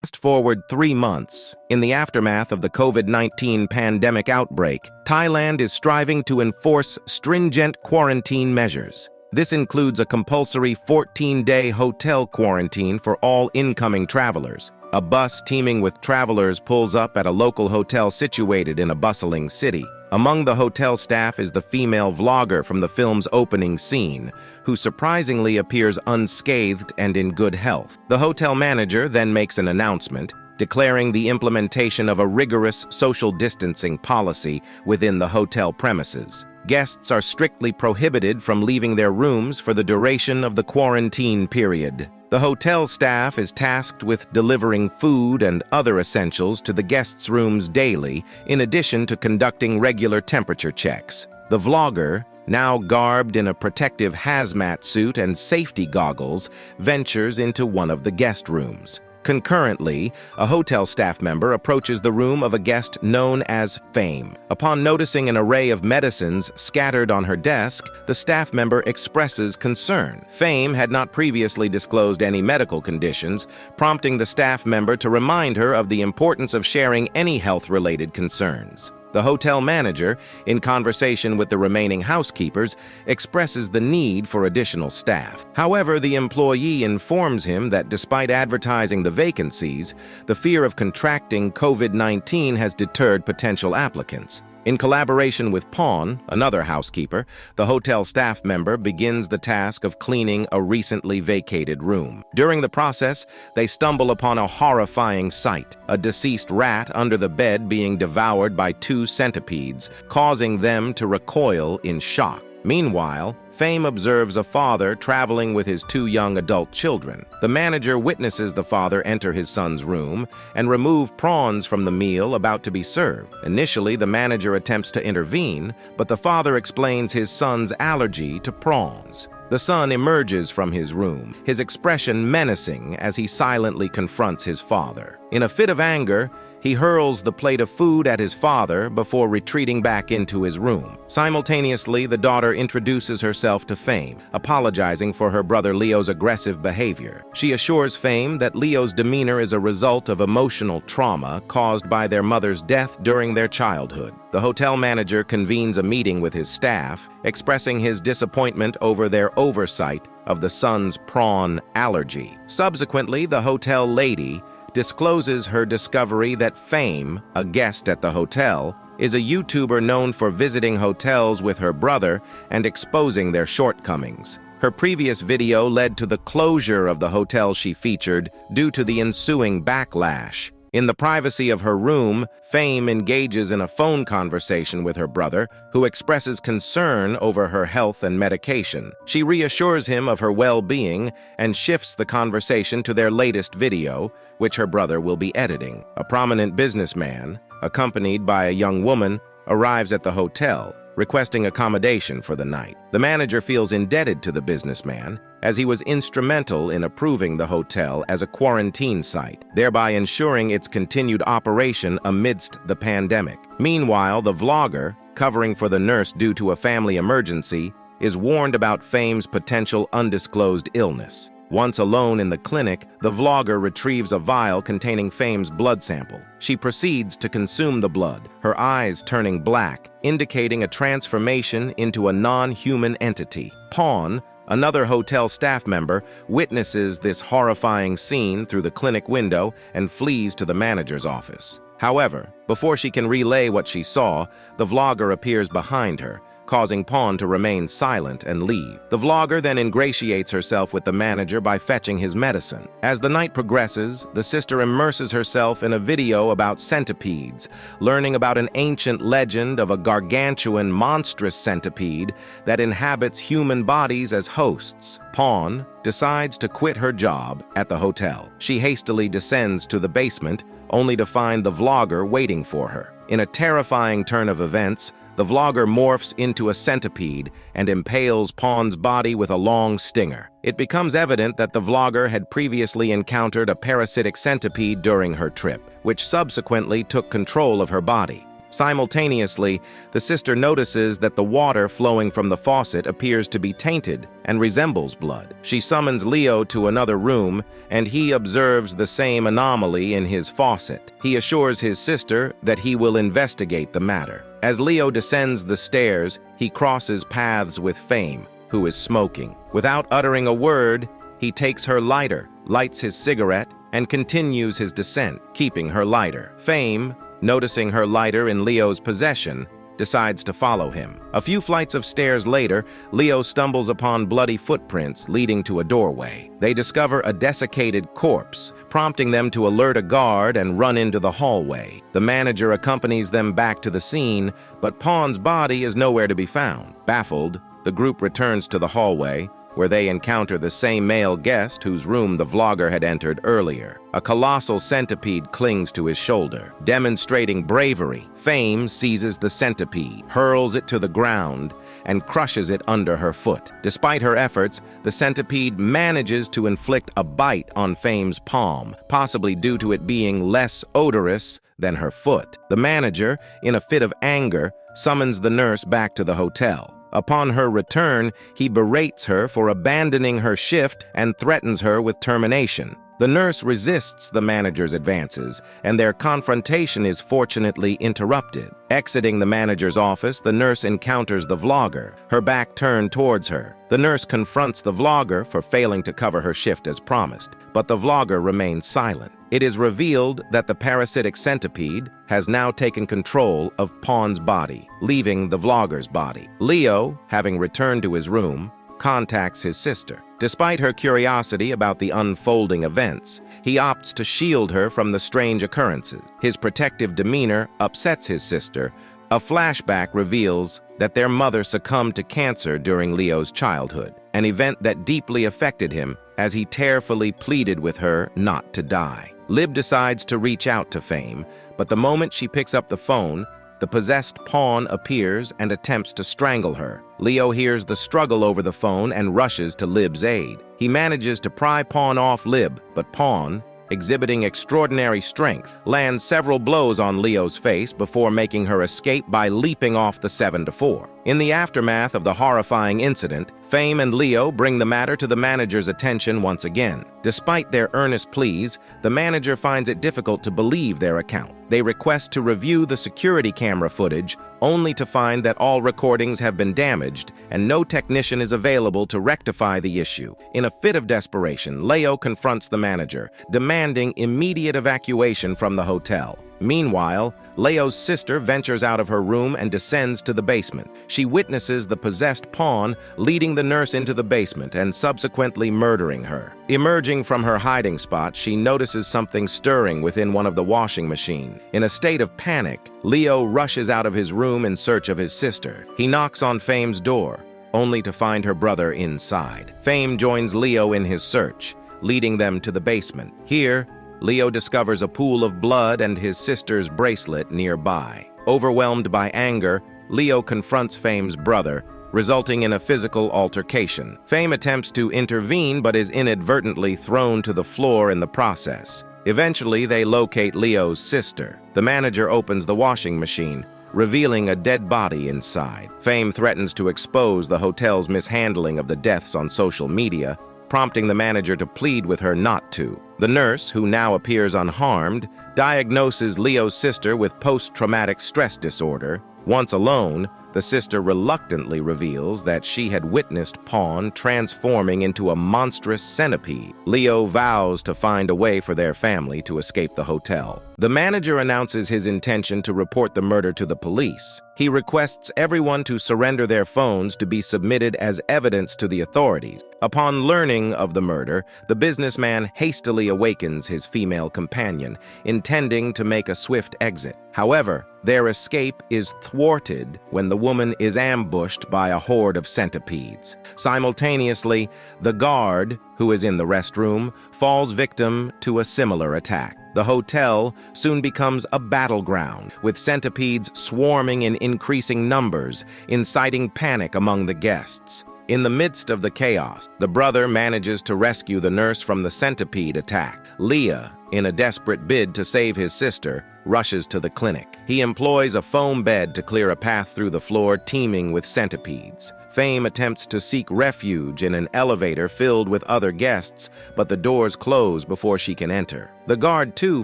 Fast forward 3 months. In the aftermath of the COVID-19 pandemic outbreak, Thailand is striving to enforce stringent quarantine measures. This includes a compulsory 14-day hotel quarantine for all incoming travelers. A bus teeming with travelers pulls up at a local hotel situated in a bustling city. Among the hotel staff is the female vlogger from the film's opening scene, who surprisingly appears unscathed and in good health. The hotel manager then makes an announcement, declaring the implementation of a rigorous social distancing policy within the hotel premises. Guests are strictly prohibited from leaving their rooms for the duration of the quarantine period. The hotel staff is tasked with delivering food and other essentials to the guests' rooms daily, in addition to conducting regular temperature checks. The vlogger, now garbed in a protective hazmat suit and safety goggles, ventures into one of the guest rooms. Concurrently, a hotel staff member approaches the room of a guest known as Fame. Upon noticing an array of medicines scattered on her desk, the staff member expresses concern. Fame had not previously disclosed any medical conditions, prompting the staff member to remind her of the importance of sharing any health-related concerns. The hotel manager, in conversation with the remaining housekeepers, expresses the need for additional staff. However, the employee informs him that despite advertising the vacancies, the fear of contracting COVID-19 has deterred potential applicants. In collaboration with Pawn, another housekeeper, the hotel staff member begins the task of cleaning a recently vacated room. During the process, they stumble upon a horrifying sight, a deceased rat under the bed being devoured by 2 centipedes, causing them to recoil in shock. Meanwhile, Fame observes a father traveling with his 2 young adult children. The manager witnesses the father enter his son's room and remove prawns from the meal about to be served. Initially, the manager attempts to intervene, but the father explains his son's allergy to prawns. The son emerges from his room, his expression menacing as he silently confronts his father. In a fit of anger, he hurls the plate of food at his father before retreating back into his room. Simultaneously, the daughter introduces herself to Fame, apologizing for her brother Leo's aggressive behavior. She assures Fame that Leo's demeanor is a result of emotional trauma caused by their mother's death during their childhood. The hotel manager convenes a meeting with his staff, expressing his disappointment over their oversight of the son's prawn allergy. Subsequently, the hotel lady discloses her discovery that Fame, a guest at the hotel, is a YouTuber known for visiting hotels with her brother and exposing their shortcomings. Her previous video led to the closure of the hotel she featured due to the ensuing backlash. In the privacy of her room, Fame engages in a phone conversation with her brother, who expresses concern over her health and medication. She reassures him of her well-being and shifts the conversation to their latest video, which her brother will be editing. A prominent businessman, accompanied by a young woman, arrives at the hotel, requesting accommodation for the night. The manager feels indebted to the businessman, as he was instrumental in approving the hotel as a quarantine site, thereby ensuring its continued operation amidst the pandemic. Meanwhile, the vlogger, covering for the nurse due to a family emergency, is warned about Fame's potential undisclosed illness. Once alone in the clinic, the vlogger retrieves a vial containing Fame's blood sample. She proceeds to consume the blood, her eyes turning black, indicating a transformation into a non-human entity. Pawn, another hotel staff member, witnesses this horrifying scene through the clinic window and flees to the manager's office. However, before she can relay what she saw, the vlogger appears behind her, causing Pawn to remain silent and leave. The vlogger then ingratiates herself with the manager by fetching his medicine. As the night progresses, the sister immerses herself in a video about centipedes, learning about an ancient legend of a gargantuan, monstrous centipede that inhabits human bodies as hosts. Pawn decides to quit her job at the hotel. She hastily descends to the basement, only to find the vlogger waiting for her. In a terrifying turn of events, the vlogger morphs into a centipede and impales Pawn's body with a long stinger. It becomes evident that the vlogger had previously encountered a parasitic centipede during her trip, which subsequently took control of her body. Simultaneously, the sister notices that the water flowing from the faucet appears to be tainted and resembles blood. She summons Leo to another room, and he observes the same anomaly in his faucet. He assures his sister that he will investigate the matter. As Leo descends the stairs, he crosses paths with Fame, who is smoking. Without uttering a word, he takes her lighter, lights his cigarette, and continues his descent, keeping her lighter. Fame, noticing her lighter in Leo's possession, decides to follow him. A few flights of stairs later, Leo stumbles upon bloody footprints leading to a doorway. They discover a desiccated corpse, prompting them to alert a guard and run into the hallway. The manager accompanies them back to the scene, but Pawn's body is nowhere to be found. Baffled, the group returns to the hallway, where they encounter the same male guest whose room the vlogger had entered earlier. A colossal centipede clings to his shoulder. Demonstrating bravery, Fame seizes the centipede, hurls it to the ground, and crushes it under her foot. Despite her efforts, the centipede manages to inflict a bite on Fame's palm, possibly due to it being less odorous than her foot. The manager, in a fit of anger, summons the nurse back to the hotel. Upon her return, he berates her for abandoning her shift and threatens her with termination. The nurse resists the manager's advances, and their confrontation is fortunately interrupted. Exiting the manager's office, the nurse encounters the vlogger, her back turned towards her. The nurse confronts the vlogger for failing to cover her shift as promised, but the vlogger remains silent. It is revealed that the parasitic centipede has now taken control of Pawn's body, leaving the vlogger's body. Leo, having returned to his room, contacts his sister. Despite her curiosity about the unfolding events, he opts to shield her from the strange occurrences. His protective demeanor upsets his sister. A flashback reveals that their mother succumbed to cancer during Leo's childhood, an event that deeply affected him as he tearfully pleaded with her not to die. Lib decides to reach out to Fame, but the moment she picks up the phone, the possessed Pawn appears and attempts to strangle her. Leo hears the struggle over the phone and rushes to Lib's aid. He manages to pry Pawn off Lib, but Pawn, exhibiting extraordinary strength, lands several blows on Leo's face before making her escape by leaping off the 7-4. In the aftermath of the horrifying incident, Fame and Leo bring the matter to the manager's attention once again. Despite their earnest pleas, the manager finds it difficult to believe their account. They request to review the security camera footage, only to find that all recordings have been damaged and no technician is available to rectify the issue. In a fit of desperation, Leo confronts the manager, demanding immediate evacuation from the hotel. Meanwhile, Leo's sister ventures out of her room and descends to the basement. She witnesses the possessed Pawn leading the nurse into the basement and subsequently murdering her. Emerging from her hiding spot, she notices something stirring within one of the washing machines. In a state of panic, Leo rushes out of his room in search of his sister. He knocks on Fame's door, only to find her brother inside. Fame joins Leo in his search, leading them to the basement. Here, Leo discovers a pool of blood and his sister's bracelet nearby. Overwhelmed by anger, Leo confronts Fame's brother, resulting in a physical altercation. Fame attempts to intervene but is inadvertently thrown to the floor in the process. Eventually, they locate Leo's sister. The manager opens the washing machine, revealing a dead body inside. Fame threatens to expose the hotel's mishandling of the deaths on social media, prompting the manager to plead with her not to. The nurse, who now appears unharmed, diagnoses Leo's sister with post-traumatic stress disorder. Once alone, the sister reluctantly reveals that she had witnessed Pawn transforming into a monstrous centipede. Leo vows to find a way for their family to escape the hotel. The manager announces his intention to report the murder to the police. He requests everyone to surrender their phones to be submitted as evidence to the authorities. Upon learning of the murder, the businessman hastily awakens his female companion, intending to make a swift exit. However, their escape is thwarted when the woman is ambushed by a horde of centipedes. Simultaneously, the guard, who is in the restroom, falls victim to a similar attack. The hotel soon becomes a battleground, with centipedes swarming in increasing numbers, inciting panic among the guests. In the midst of the chaos, the brother manages to rescue the nurse from the centipede attack. Leah, in a desperate bid to save his sister, rushes to the clinic. He employs a foam bed to clear a path through the floor teeming with centipedes. Fame attempts to seek refuge in an elevator filled with other guests, but the doors close before she can enter. The guard, too,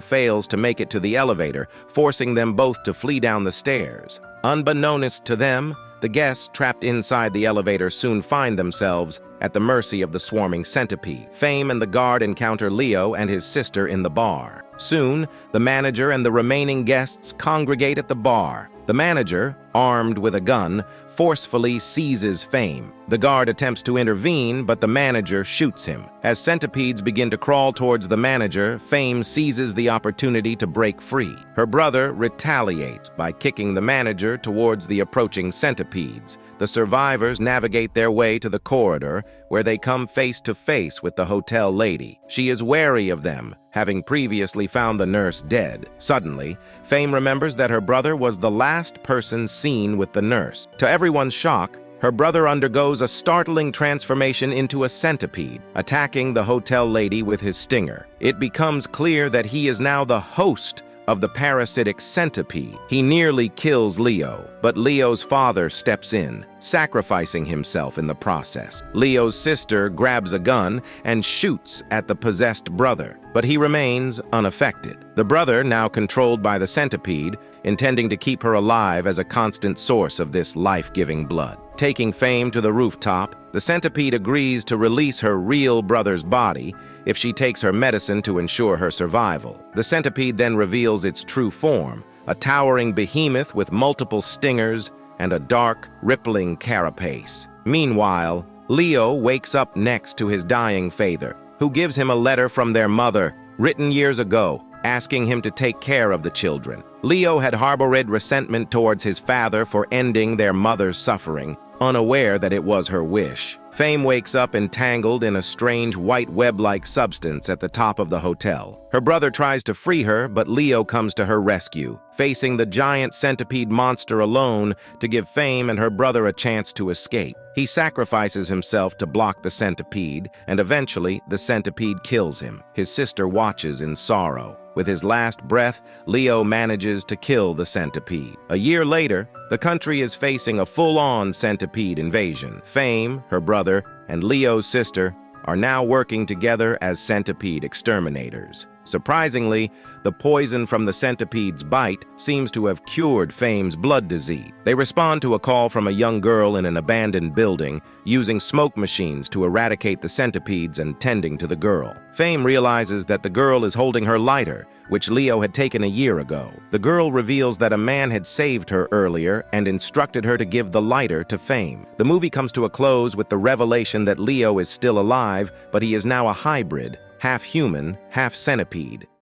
fails to make it to the elevator, forcing them both to flee down the stairs. Unbeknownst to them, the guests trapped inside the elevator soon find themselves at the mercy of the swarming centipede. Fame and the guard encounter Leo and his sister in the bar. Soon, the manager and the remaining guests congregate at the bar. The manager, armed with a gun, forcefully seizes Fame. The guard attempts to intervene, but the manager shoots him. As centipedes begin to crawl towards the manager, Fame seizes the opportunity to break free. Her brother retaliates by kicking the manager towards the approaching centipedes. The survivors navigate their way to the corridor, where they come face to face with the hotel lady. She is wary of them, having previously found the nurse dead. Suddenly, Fame remembers that her brother was the last person seen with the nurse. To everyone's shock, her brother undergoes a startling transformation into a centipede, attacking the hotel lady with his stinger. It becomes clear that he is now the host of the parasitic centipede. He nearly kills Leo, but Leo's father steps in, sacrificing himself in the process. Leo's sister grabs a gun and shoots at the possessed brother, but he remains unaffected. The brother, now controlled by the centipede, intending to keep her alive as a constant source of this life-giving blood. Taking Fame to the rooftop, the centipede agrees to release her real brother's body if she takes her medicine to ensure her survival. The centipede then reveals its true form, a towering behemoth with multiple stingers and a dark, rippling carapace. Meanwhile, Leo wakes up next to his dying father, who gives him a letter from their mother, written years ago, asking him to take care of the children. Leo had harbored resentment towards his father for ending their mother's suffering, unaware that it was her wish. Fame wakes up entangled in a strange white web-like substance at the top of the hotel. Her brother tries to free her, but Leo comes to her rescue, facing the giant centipede monster alone to give Fame and her brother a chance to escape. He sacrifices himself to block the centipede, and eventually the centipede kills him. His sister watches in sorrow. With his last breath, Leo manages to kill the centipede. A year later, the country is facing a full-on centipede invasion. Fame, her brother, and Leo's sister are now working together as centipede exterminators. Surprisingly, the poison from the centipede's bite seems to have cured Fame's blood disease. They respond to a call from a young girl in an abandoned building, using smoke machines to eradicate the centipedes and tending to the girl. Fame realizes that the girl is holding her lighter, which Leo had taken a year ago. The girl reveals that a man had saved her earlier and instructed her to give the lighter to Fame. The movie comes to a close with the revelation that Leo is still alive, but he is now a hybrid, half human, half centipede.